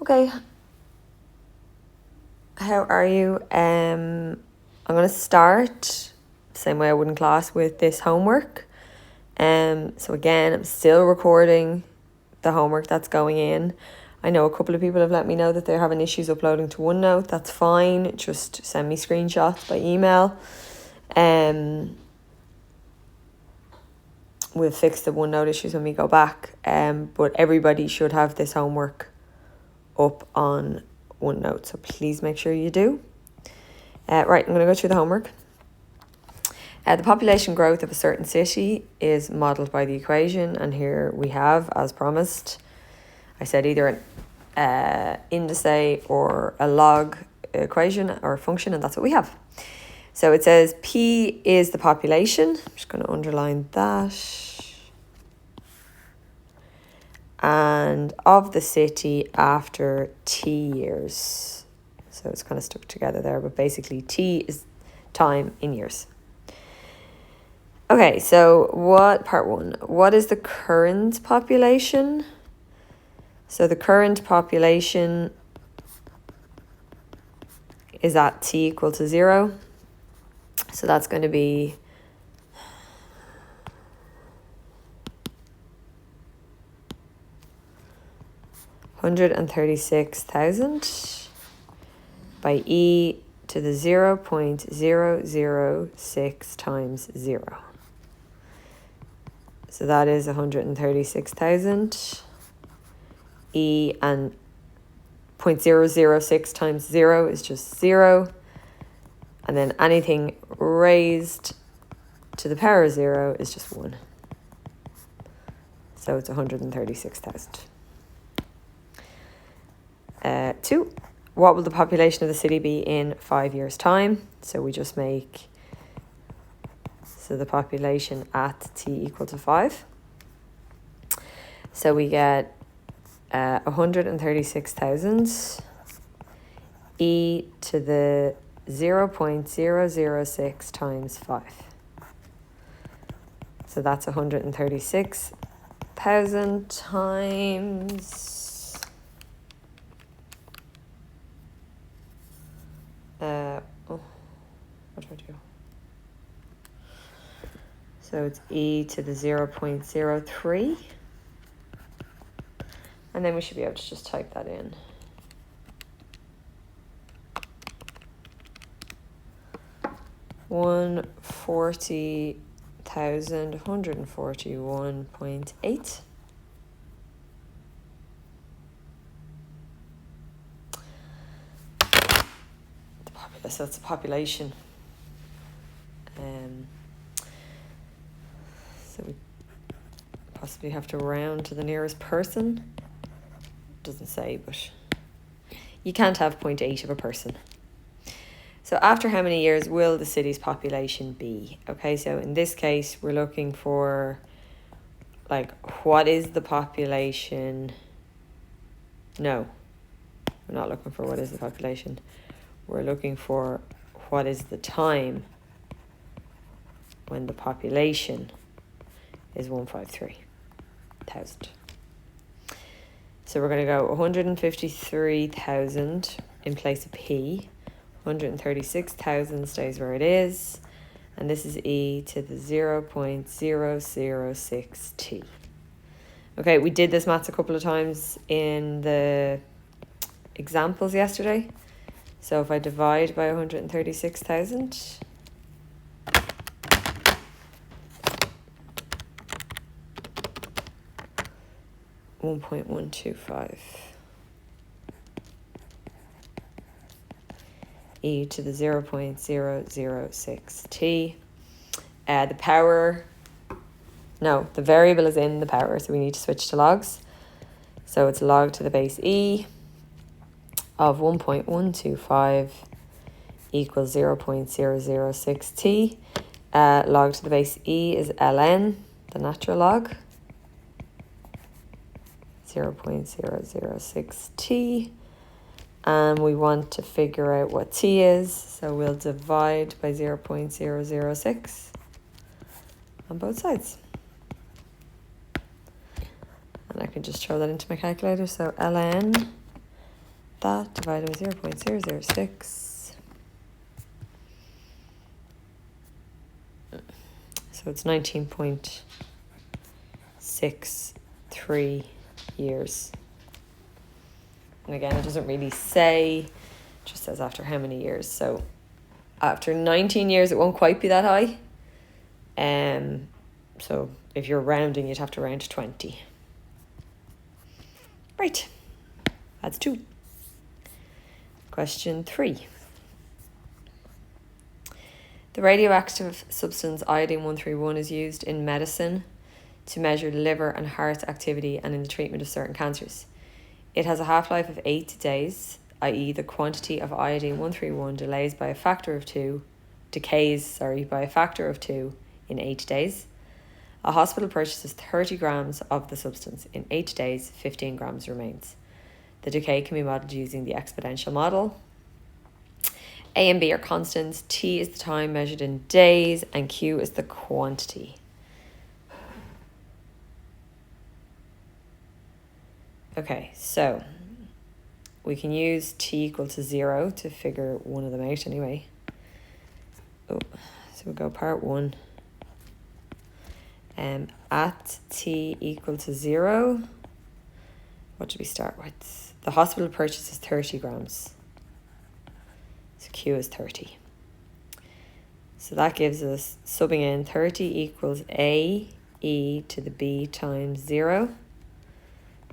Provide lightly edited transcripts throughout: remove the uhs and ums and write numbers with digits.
Okay. How are you? I'm going to start the same way I would in class with this homework. So again, I'm still recording the homework that's going in. I know a couple of people have let me know that they're having issues uploading to OneNote. That's fine. Just send me screenshots by email. We'll fix the OneNote issues when we go back. But everybody should have this homework up on OneNote, so please make sure you do. Right, I'm going to go through the homework. The population growth of a certain city is modelled by the equation, and here we have, as promised, I said either an indice or a log equation or function, and that's what we have. So it says P is the population. I'm just going to underline that. And of the city after T years. So it's kind of stuck together there, but basically T is time in years. Okay, so part one, what is the current population? So the current population is at T equal to 0. So that's going to be 136,000 by e to the 0.006 times 0. So that is 136,000. E and 0.006 times 0 is just 0. And then anything raised to the power of 0 is just 1. So it's 136,000. 2. What will the population of the city be in 5 years' time? So we just make, so the population at T equal to 5. So we get 136,000 e to the 0.006 times 5. So that's 136,000 times what do I do? So it's e to the 0.03. And then we should be able to just type that in. $140,141.8. So that's the population. So we possibly have to round to the nearest person. Doesn't say, but you can't have 0.8 of a person. So after how many years will the city's population be? Okay, so in this case, we're looking for, like, what is the population? No, we're not looking for what is the population. We're looking for what is the time when the population is 153,000. So we're going to go 153,000 in place of P. 136,000 stays where it is. And this is e to the 0.006 t. Okay, we did this maths a couple of times in the examples yesterday. So if I divide by 136,000, (1.125) e to the 0.006 t. The power, no, the variable is in the power, so we need to switch to logs. So it's log to the base e of 1.125 equals 0.006 t. Log to the base e is ln, the natural log, 0.006 t. And we want to figure out what t is, so we'll divide by 0.006 on both sides. And I can just throw that into my calculator. So ln that divided by 0.006. So it's 19.63 years. And again, it doesn't really say, it just says after how many years. So after 19 years, it won't quite be that high. So if you're rounding, you'd have to round to 20. Right, that's 2. Question 3. The radioactive substance iodine-131 is used in medicine to measure liver and heart activity and in the treatment of certain cancers. It has a half-life of 8 days, i.e. the quantity of iodine-131 decays by a factor of 2 in 8 days. A hospital purchases 30 grams of the substance. In 8 days, 15 grams remains. The decay can be modelled using the exponential model. A and B are constants. T is the time measured in days, and Q is the quantity. Okay, so we can use T equal to 0 to figure one of them out anyway. So we'll go part 1. At T equal to 0, what did we start with? The hospital purchases 30 grams. So Q is 30. So that gives us, subbing in, 30 equals A e to the B times 0.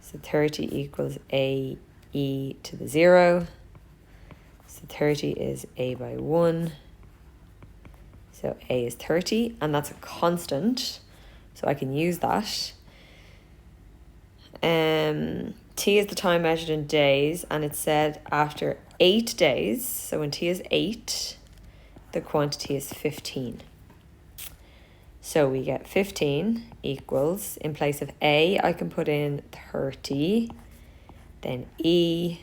So 30 equals A e to the 0. So 30 is A by 1. So A is 30, and that's a constant. So I can use that. T is the time measured in days, and it said after 8 days, so when T is 8, the quantity is 15. So we get 15 equals, in place of A, I can put in 30, then E,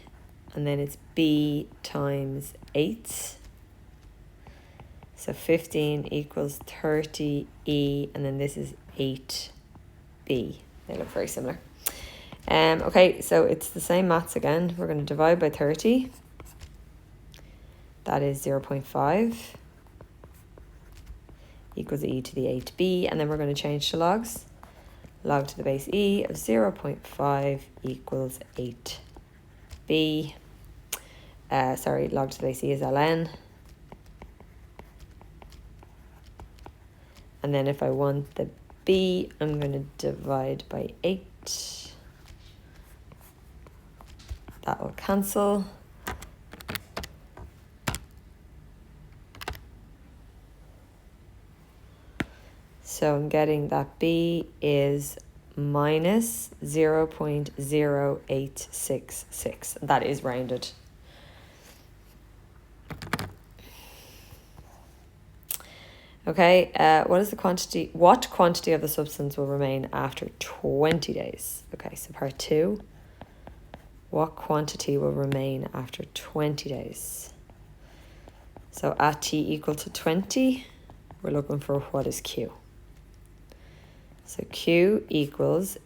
and then it's B times 8. So 15 equals 30E, and then this is 8B. They look very similar. Okay, so it's the same maths again. We're going to divide by 30. That is 0.5 equals E to the 8B, and then we're going to change to logs. Log to the base E of 0.5 equals 8B. Log to the base E is ln. And then if I want the B, I'm going to divide by 8. That will cancel. So I'm getting that B is minus 0.0866. That is rounded. Okay, what quantity of the substance will remain after 20 days? Okay, so part 2. What quantity will remain after 20 days? So at T equal to 20, we're looking for what is Q. So Q equals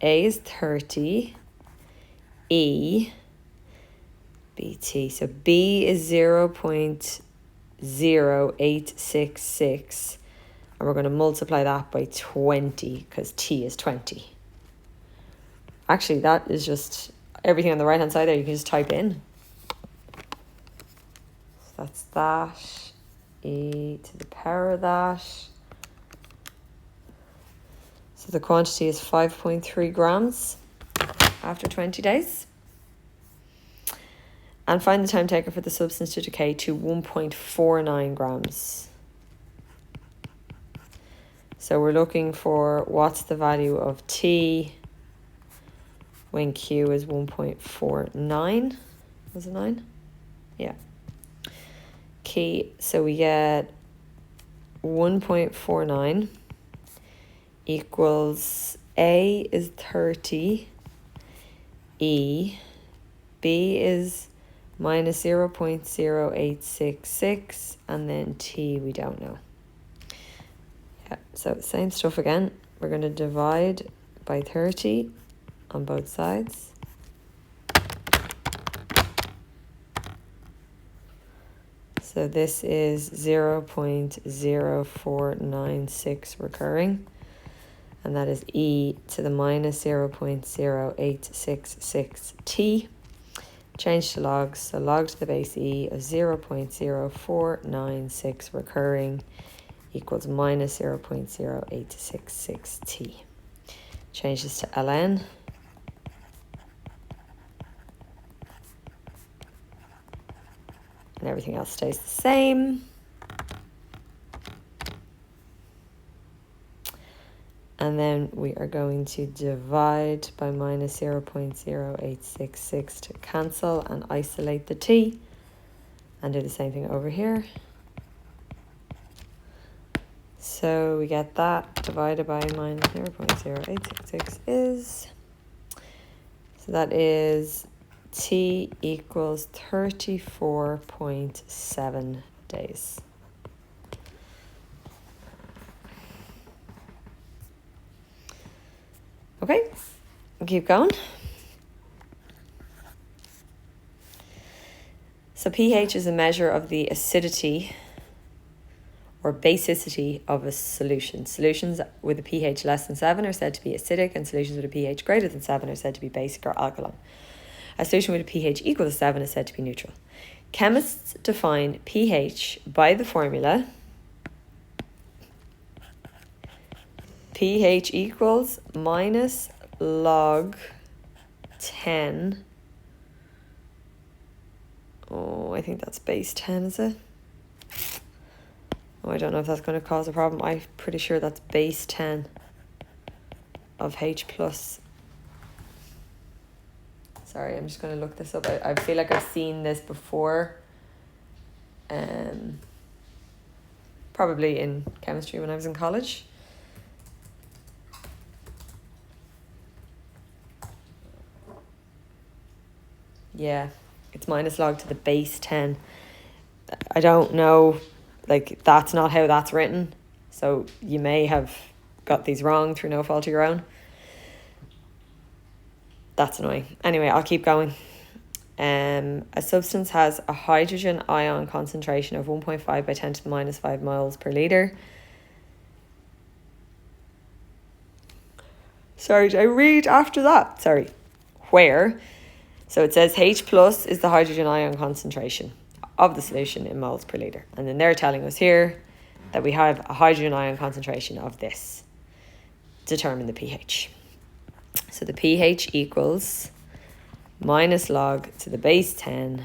A is 30, E, BT. So B is 0.0866, and we're going to multiply that by 20 because T is 20. Actually, that is just everything on the right hand side there. You can just type in. So that's that, E to the power of that. So the quantity is 5.3 grams after 20 days. And find the time taken for the substance to decay to 1.49 grams. So we're looking for what's the value of T when Q is 1.49. Was it 9? Yeah. So we get 1.49 equals A is 30, E, B is minus 0.0866, and then T we don't know. Yeah, so same stuff again. We're going to divide by 30 on both sides. So this is 0.0496 recurring. And that is e to the minus 0.0866t. Change to logs, so log to the base e of 0.0496 recurring equals minus 0.0866t. Change this to ln. And everything else stays the same. And then we are going to divide by minus 0.0866 to cancel and isolate the t. And do the same thing over here. So we get that divided by minus 0.0866 is, so that is t equals 34.7 days. Okay, keep going. So pH is a measure of the acidity or basicity of a solution. Solutions with a pH less than 7 are said to be acidic, and solutions with a pH greater than 7 are said to be basic or alkaline. A solution with a pH equal to 7 is said to be neutral. Chemists define pH by the formula pH equals minus log 10. Oh, I think that's base 10, is it? Oh, I don't know if that's going to cause a problem. I'm pretty sure that's base 10 of H plus. Sorry, I'm just going to look this up. I feel like I've seen this before. Probably in chemistry when I was in college. Yeah, it's minus log to the base 10. I don't know, like, that's not how that's written. So you may have got these wrong through no fault of your own. That's annoying. Anyway, I'll keep going. A substance has a hydrogen ion concentration of 1.5 by 10 to the minus 5 moles per litre. Sorry, did I read after that? Sorry. Where? So it says H plus is the hydrogen ion concentration of the solution in moles per litre. And then they're telling us here that we have a hydrogen ion concentration of this. Determine the pH. So the pH equals minus log to the base 10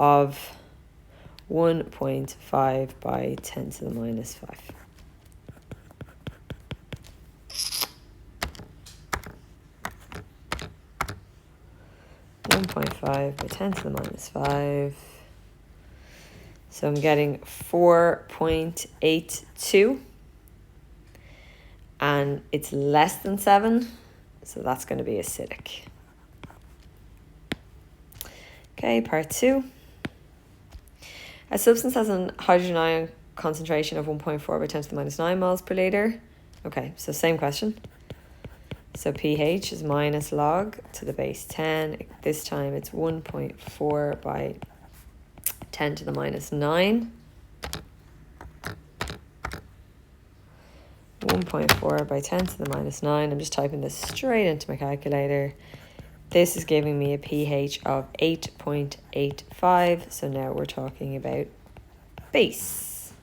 of 1.5 by 10 to the minus 5. .5 by 10 to the minus 5. So I'm getting 4.82. And it's less than 7. So that's going to be acidic. Okay, part 2. A substance has a hydrogen ion concentration of 1.4 by 10 to the minus 9 moles per litre. Okay, so same question. So pH is minus log to the base 10. This time it's 1.4 by 10 to the minus 9. 1.4 by 10 to the minus 9. I'm just typing this straight into my calculator. This is giving me a pH of 8.85. So now we're talking about base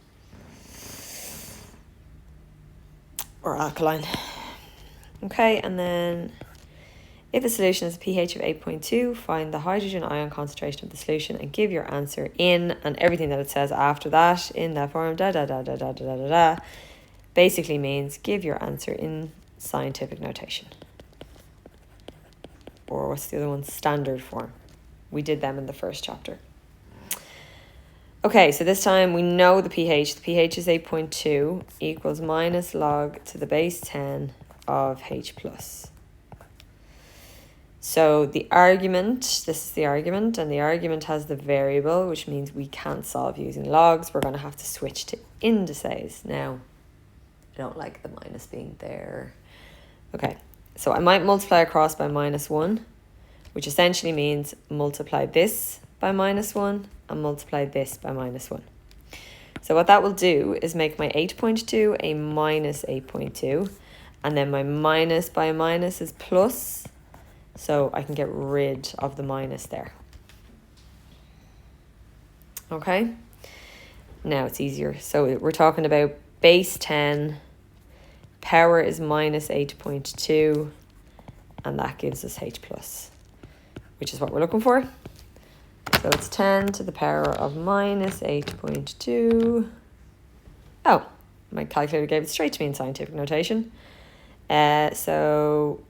or alkaline. Okay, and then if a solution has a pH of 8.2, find the hydrogen ion concentration of the solution and give your answer in, and everything that it says after that in that form, basically means give your answer in scientific notation. Or what's the other one? Standard form. We did them in the first chapter. Okay, so this time we know the pH. The pH is 8.2 equals minus log to the base 10 of H plus. So the argument, this is the argument, and the argument has the variable, which means we can't solve using logs. We're going to have to switch to indices. Now, I don't like the minus being there. Okay, so I might multiply across by minus 1, which essentially means multiply this by minus 1 and multiply this by minus 1. So what that will do is make my 8.2 a minus 8.2. And then my minus by a minus is plus. So I can get rid of the minus there. Okay. Now it's easier. So we're talking about base 10. Power is minus 8.2. And that gives us h plus, which is what we're looking for. So it's 10 to the power of minus 8.2. Oh, my calculator gave it straight to me in scientific notation. So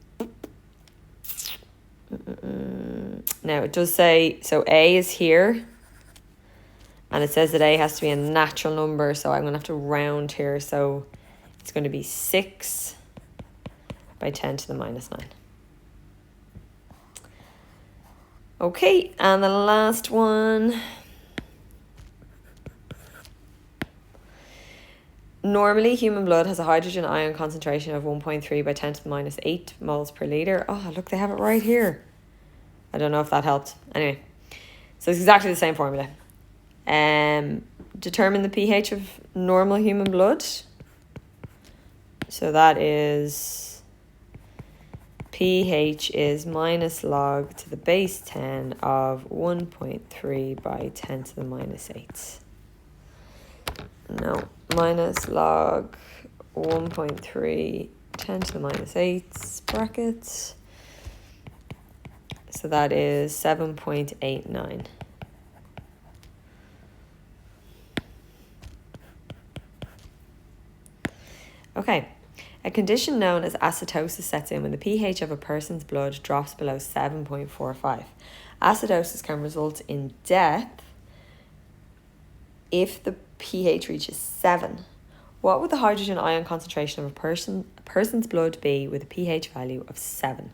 now it does say, so A is here. And it says that A has to be a natural number. So I'm going to have to round here. So it's going to be 6 by 10 to the minus 9. Okay, and the last one. Normally, human blood has a hydrogen ion concentration of 1.3 by 10 to the minus 8 moles per litre. Oh, look, they have it right here. I don't know if that helped. Anyway, so it's exactly the same formula. Determine the pH of normal human blood. So that is... pH is minus log to the base 10 of 1.3 by 10 to the minus 8. No, minus log 1.3, 10 to the minus 8 brackets. So that is 7.89. Okay. A condition known as acidosis sets in when the pH of a person's blood drops below 7.45. Acidosis can result in death if the pH reaches 7. What would the hydrogen ion concentration of a person's blood be with a pH value of 7?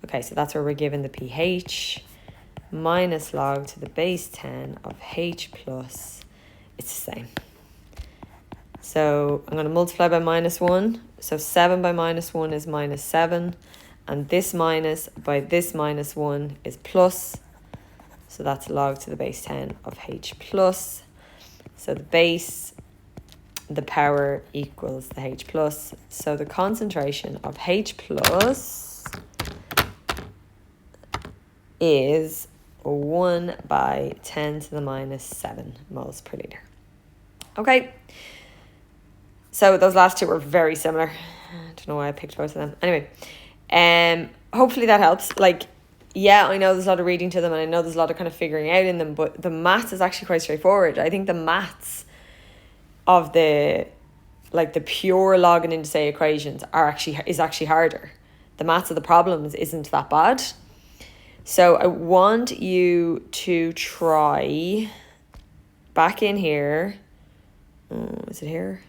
Okay, so that's where we're given the pH minus log to the base 10 of H plus. It's the same. So I'm going to multiply by minus 1. So 7 by minus 1 is minus 7. And this minus by this minus 1 is plus. So that's log to the base 10 of H plus. So the base, the power equals the H plus. So the concentration of H plus is 1 by 10 to the minus 7 moles per litre. Okay. So those last two were very similar. I don't know why I picked both of them. Anyway, hopefully that helps. Like, yeah, I know there's a lot of reading to them and I know there's a lot of kind of figuring out in them, but the maths is actually quite straightforward. I think the maths of the pure log and integer equations is actually harder. The maths of the problems isn't that bad. So I want you to try back in here. Is it here?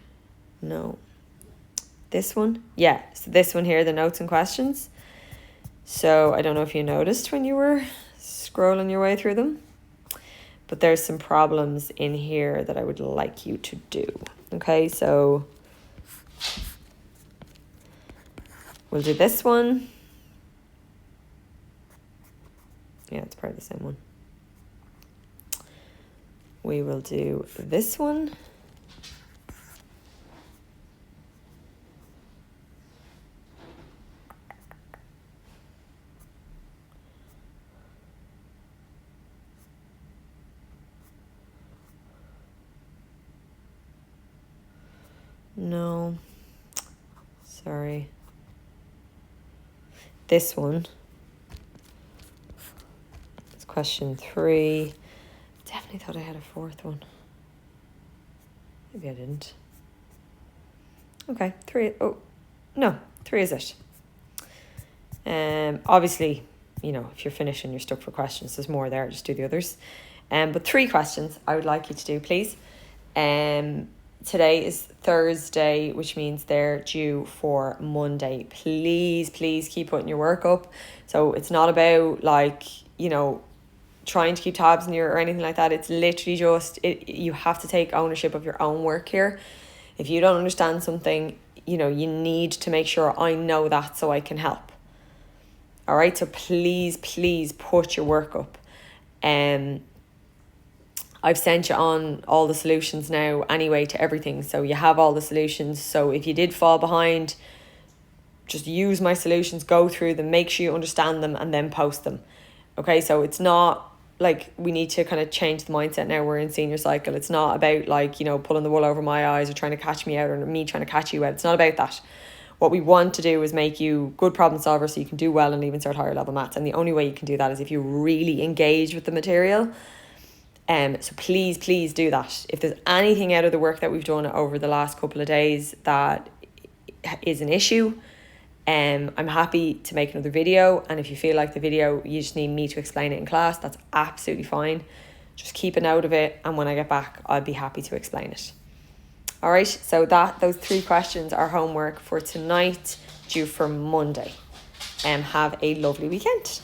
No. This one? Yeah, so this one here, the notes and questions. So I don't know if you noticed when you were scrolling your way through them, but there's some problems in here that I would like you to do. Okay, so we'll do this one. Yeah, it's probably the same one. We will do this one. No, sorry. This one. It's question 3. Definitely thought I had a fourth one. Maybe I didn't. Okay, 3. Oh, no, 3 is it. Obviously, you know, if you're finished and you're stuck for questions, there's more there. Just do the others. But 3 questions I would like you to do, please. Today is Thursday, which means they're due for Monday. Please, please keep putting your work up. So it's not about like, you know, trying to keep tabs on you or anything like that. It's literally just, you have to take ownership of your own work here. If you don't understand something, you know, you need to make sure I know that so I can help. All right, so please, please put your work up. I've sent you on all the solutions now anyway to everything. So you have all the solutions. So if you did fall behind, just use my solutions, go through them, make sure you understand them, and then post them. Okay, so it's not like we need to kind of change the mindset now we're in senior cycle. It's not about like, you know, pulling the wool over my eyes or trying to catch me out or me trying to catch you out. It's not about that. What we want to do is make you good problem solvers so you can do well and even start higher level maths. And the only way you can do that is if you really engage with the material. So please do that. If there's anything out of the work that we've done over the last couple of days that is an issue, I'm happy to make another video. And if you feel like the video, you just need me to explain it in class, that's absolutely fine. Just keep a note of it, and when I get back, I'll be happy to explain it. All right, so those 3 questions are homework for tonight, due for Monday. Have a lovely weekend.